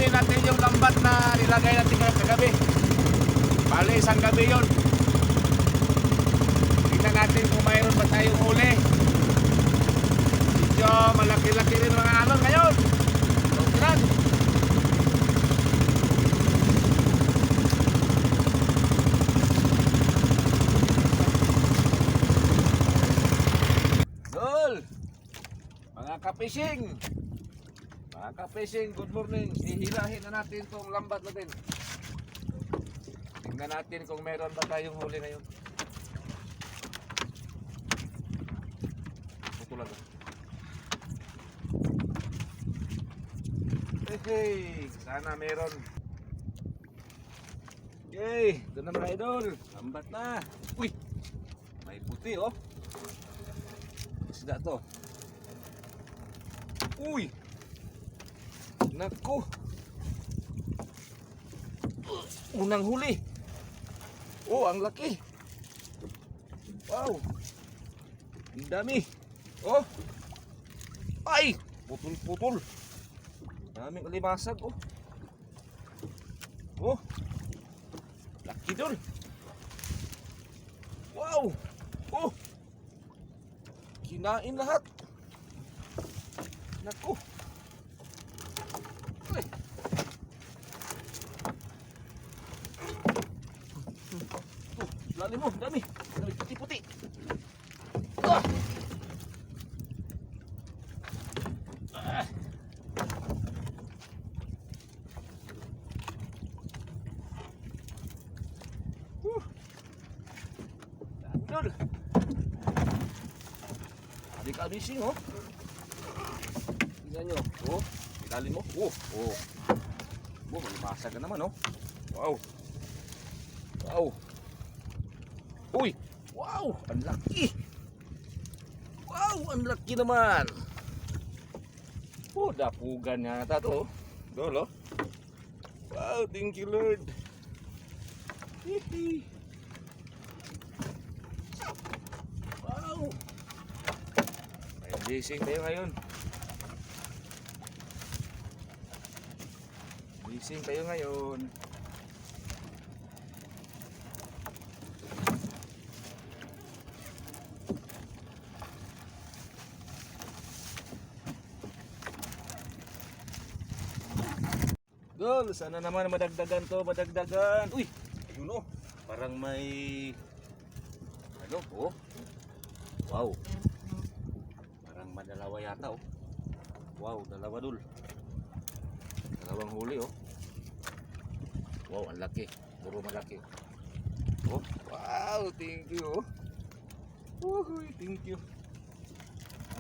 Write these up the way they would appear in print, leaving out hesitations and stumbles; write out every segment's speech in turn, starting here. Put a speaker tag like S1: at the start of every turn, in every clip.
S1: kunin natin yung lambat na nilagay natin kagabi. Bali, isang gabi yun. Tingnan natin kung mayroon ba tayong huli. Medyo malaki-laki rin mga alon ngayon. Tingnan. Dol! Mga ka-fishing! Mga ka-fishing, good morning. Hihilahin na natin itong lambat natin. Tingnan natin kung meron ba tayong huli ngayon. Putulan na. Hey, sana meron. Okay, ito na mga idol. Lambat na. Uy, may puti oh. Isda to. Uy, naku. Unang huli. Oh, ang laki. Wow. Ang dami. Oh. Ay, putol-putol. Daming alimasag oh. Oh. Laki dun. Wow. Oh. Kinain lahat. Naku. Ay. Lalim mo, dami. Dami puti-puti. Ah. Ah. Dol. Adik-adising oh. Tingnan nyo. Oh, ilalim mo. Oh, oh. Oh, malimasag ka naman oh. Wow. Wow. Uy! Wow! Ang laki! Wow! Ang laki naman! Oh, dapugan yata to. Dolo. Wow! Thank you, Lord! Hihi! Wow! May blessing tayo ngayon. Blessing tayo ngayon. Dol, sana naman madagdagan to, madagdagan. Uy, ayun oh. Parang may ano oh. Wow. Parang madalawa yata oh. Wow, dalawa dul. Dalawang huli oh. Wow, ang laki. Puro malaki. Oh, wow, thank you oh. Uy, thank you.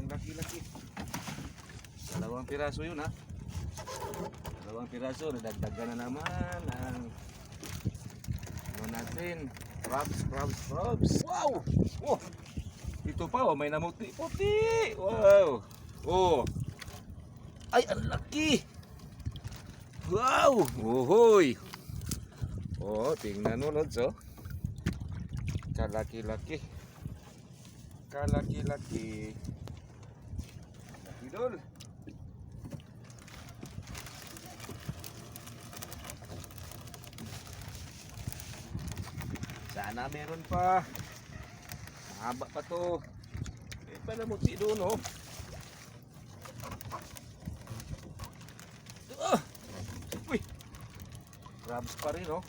S1: Ang laki-laki. Dalawang piraso yun ha. Dalawang piraso, nadagdagan na naman ang ano natin, crabs. Wow! Oh! Ito pa oh, may namuti-puti. Wow! Oh! Ay, ang laki! Wow! Uhoy! Oh, tingnan mo Lods oh. Kalaki-laki. Kalaki-laki. Laki dol. Sana meron pa. Mahaba pa to. May palamuti doon oh. Uy. Crabs pa rin oh.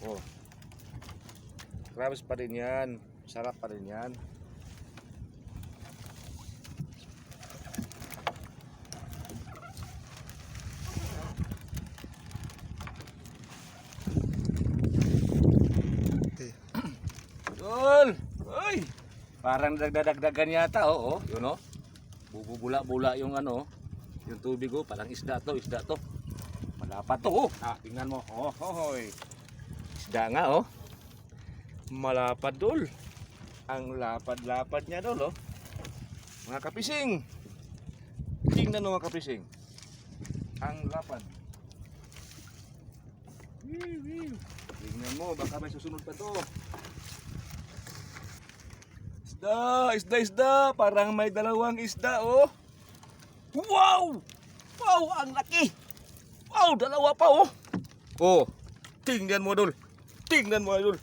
S1: Oh. Crabs pa rin yan. Sarap pa rin yan. Dol! Uy! Parang dagdagan yata oh, oh. Yun oh. Bubula-bula yung ano, yung tubig oh, parang isda to. Malapad to oh. Ah, tingnan mo. Oh, hoy. Isda nga oh. Malapad dol. Ang lapad-lapad niya dol oh. Mga kapising. Tingnan mo mga kapising. Ang lapad. Tingnan mo, baka may susunod pa to. Isda, parang may dalawang isda oh. Wow! Wow, ang laki. Wow, dalawa pa oh. Oh, tingnan mo idol. Tingnan mo idol.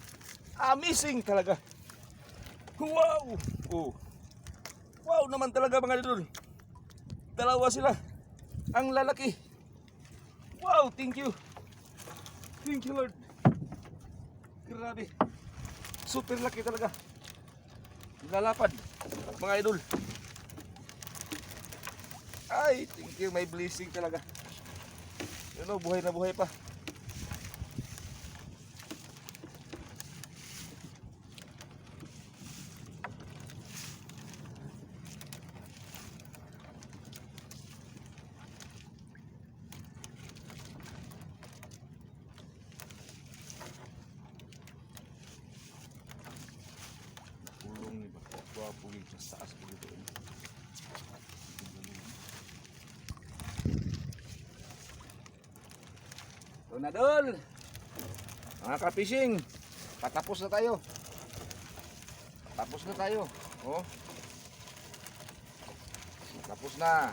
S1: Amazing talaga. Wow. Oh. Wow naman talaga mga idol. Dalawa sila. Ang lalaki. Wow, thank you. Thank you Lord. Grabe. Super laki talaga. Lalapad mga idol. Ay, thank you. May blessing talaga. Ano, buhay na buhay pa. Pulong ni ba? Gwapo yung sa taas po dito. So na dol, mga ka-fishing, patapos na tayo. Patapos na tayo. Oh. Tapos na.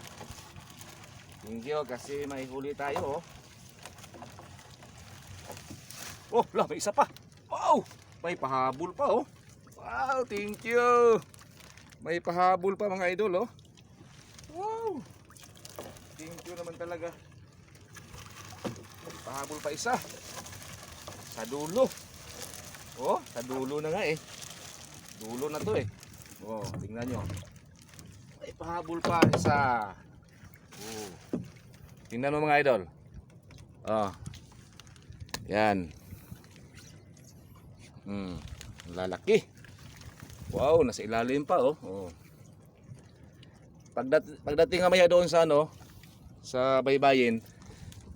S1: Thank you kasi may huli tayo. Oh, lah, may isa pa. Wow, may pahabol pa oh. Wow, thank you. May pahabol pa mga idol oh. Wow. Thank you naman talaga. Pahabol pa isa. Sa dulo. Oh, sa dulo na nga eh. Dulo na to eh. Oh, tingnan nyo. May pahabol pa isa. Oh. Tingnan mo mga idol. Oh. Yan. Lalaki. Wow, nasa ilalim pa oh. Oh. Pagdating mamaya doon sa ano, sa baybayin,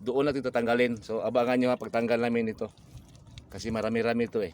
S1: doon natin tatanggalin. So abangan nyo ha pagtanggal namin ito. Kasi marami-rami ito eh.